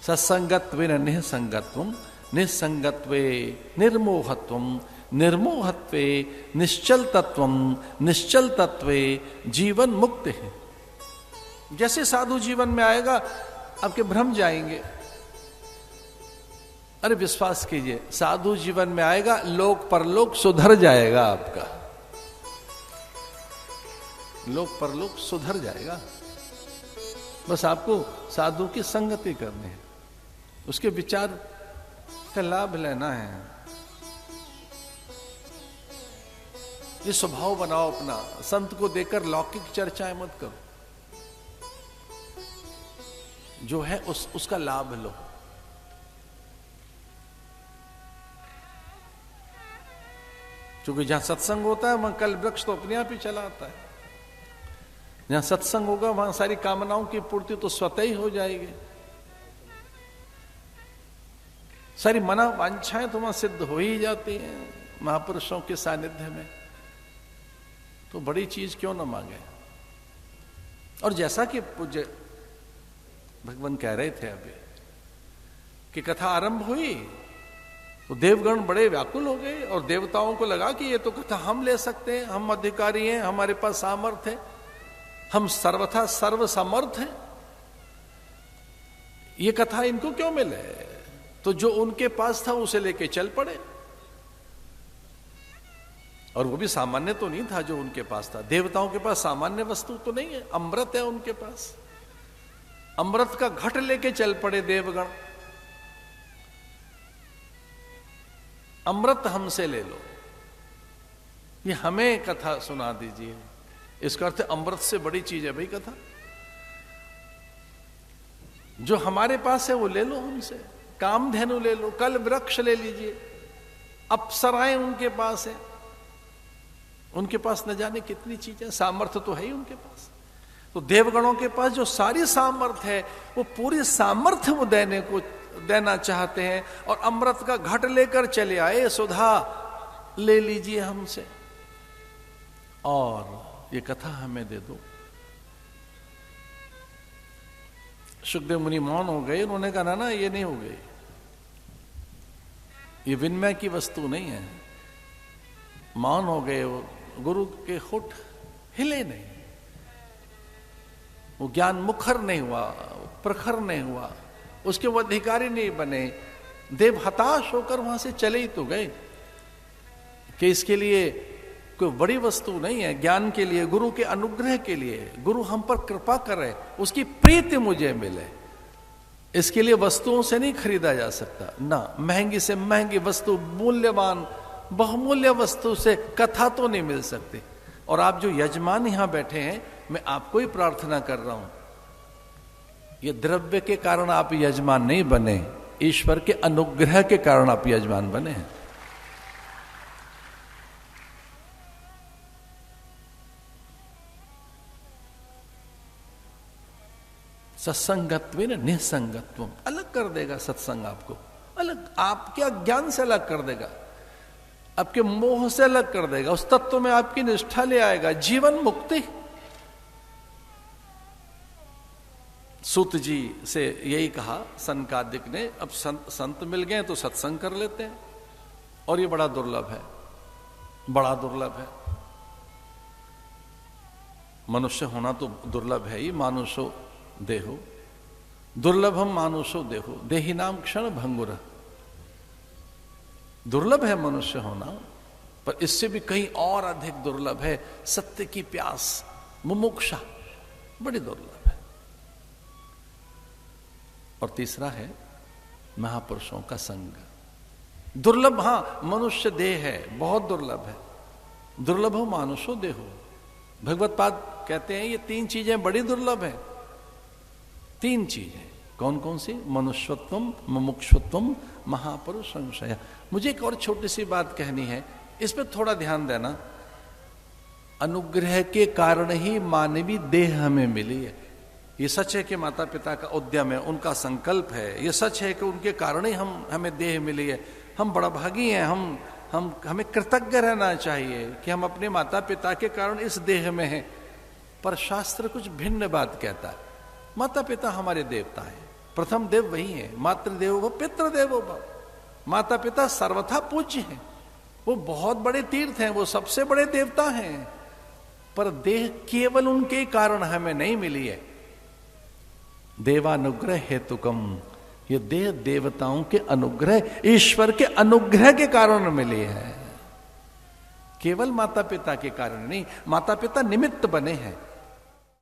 सत्संगत्वेन निःसंगत्वम, निःसंगत्वे निर्मोहत्वम, निर्मोहत्वे निश्चल तत्वम, निश्चल तत्वे जीवन मुक्त है। जैसे साधु जीवन में आएगा आपके भ्रम जाएंगे। अरे विश्वास कीजिए, साधु जीवन में आएगा लोक परलोक सुधर जाएगा आपका, लोक परलोक सुधर जाएगा। बस आपको साधु की संगति करनी है, उसके विचार का लाभ लेना है। ये स्वभाव बनाओ अपना, संत को देकर लौकिक चर्चाएं मत करो, जो है उसका लाभ लो। क्योंकि जहां सत्संग होता है वहां कल वृक्ष तो अपने आप ही चला आता है। जहां सत्संग होगा वहां सारी कामनाओं की पूर्ति तो स्वतः ही हो जाएगी, सारी मना वांछाएं तो वहां सिद्ध हो ही जाती हैं महापुरुषों के सानिध्य में। तो बड़ी चीज क्यों ना मांगे। और जैसा कि पूज्य भगवान कह रहे थे अभी कि कथा आरंभ हुई तो देवगण बड़े व्याकुल हो गए और देवताओं को लगा कि ये तो कथा हम ले सकते हैं, हम अधिकारी हैं, हमारे पास सामर्थ्य है, हम सर्वथा सर्व समर्थ हैं, ये कथा इनको क्यों मिले। तो जो उनके पास था उसे लेके चल पड़े, और वो भी सामान्य तो नहीं था जो उनके पास था। देवताओं के पास सामान्य वस्तु तो नहीं है, अमृत है उनके पास। अमृत का घट लेके चल पड़े देवगण, अमृत हमसे ले लो, ये हमें कथा सुना दीजिए। इसका अर्थ अमृत से बड़ी चीज है भाई कथा। जो हमारे पास है वो ले लो हमसे, कामधेनु ले लो, कल वृक्ष ले लीजिए, अप्सराएं उनके पास है, उनके पास न जाने कितनी चीजें, सामर्थ्य तो है ही उनके पास। तो देवगणों के पास जो सारी सामर्थ्य है वो पूरी सामर्थ्य वो देना चाहते हैं, और अमृत का घट लेकर चले आए, सुधा ले लीजिए हमसे और ये कथा हमें दे दो। सुखदेव मुनि मौन हो गए, उन्होंने कहा ना ये नहीं हो गई, ये विनिमय की वस्तु नहीं है। मौन हो गए, वो गुरु के होठ हिले नहीं, वो ज्ञान मुखर नहीं हुआ, प्रखर नहीं हुआ, उसके वो अधिकारी नहीं बने। देव हताश होकर वहां से चले ही तो गए कि इसके लिए कोई बड़ी वस्तु नहीं है, ज्ञान के लिए, गुरु के अनुग्रह के लिए, गुरु हम पर कृपा करे, उसकी प्रीति मुझे मिले, इसके लिए वस्तुओं से नहीं खरीदा जा सकता ना। महंगी से महंगी वस्तु, मूल्यवान बहुमूल्य वस्तु से कथा तो नहीं मिल सकती। और आप जो यजमान यहां बैठे हैं, मैं आपको ही प्रार्थना कर रहा हूं, ये द्रव्य के कारण आप यजमान नहीं बने, ईश्वर के अनुग्रह के कारण आप यजमान बने हैं। सत्संगत्वेन निःसंगत्वम, अलग कर देगा सत्संग आपको, अलग आपके अज्ञान से अलग कर देगा, आपके मोह से अलग कर देगा, उस तत्व में आपकी निष्ठा ले आएगा, जीवन मुक्ति। सूत जी से यही कहा सनकादिक ने, अब संत मिल गए तो सत्संग कर लेते हैं, और ये बड़ा दुर्लभ है, बड़ा दुर्लभ है। मनुष्य होना तो दुर्लभ है ही, मानुषो देहो दुर्लभम मानुषो देहो देही नाम क्षण भंगुर। दुर्लभ है मनुष्य होना, पर इससे भी कहीं और अधिक दुर्लभ है सत्य की प्यास, मुमुक्षा, बड़ी दुर्लभ है। और तीसरा है महापुरुषों का संग। दुर्लभ हां मनुष्य देह है, बहुत दुर्लभ है, दुर्लभ हो मानुषो देहो। भगवत पाद कहते हैं ये तीन चीजें बड़ी दुर्लभ है, तीन चीजें। कौन कौन सी? मनुष्यत्वम, मुमुक्षुत्वम, महापुरुष संशय। मुझे एक और छोटी सी बात कहनी है, इस पर थोड़ा ध्यान देना। अनुग्रह के कारण ही मानवीय देह हमें मिली है, ये सच है कि माता पिता का उद्यम है, उनका संकल्प है, ये सच है कि उनके कारण ही हमें देह मिली है। हम बड़ा भागी हैं, हमें कृतज्ञ रहना चाहिए कि हम अपने माता पिता के कारण इस देह में हैं। पर शास्त्र कुछ भिन्न बात कहता है। माता पिता हमारे देवता हैं, प्रथम देव वही है। मातृदेवो भव पितृदेवो भव। माता पिता सर्वथा पूज्य हैं, वो बहुत बड़े तीर्थ हैं, वो सबसे बड़े देवता हैं, पर देह केवल उनके कारण हमें नहीं मिली है। देवानुग्रह हेतुकम, ये देह देवताओं के अनुग्रह, ईश्वर के अनुग्रह के कारण मिली है, केवल माता पिता के कारण नहीं। माता पिता निमित्त बने हैं,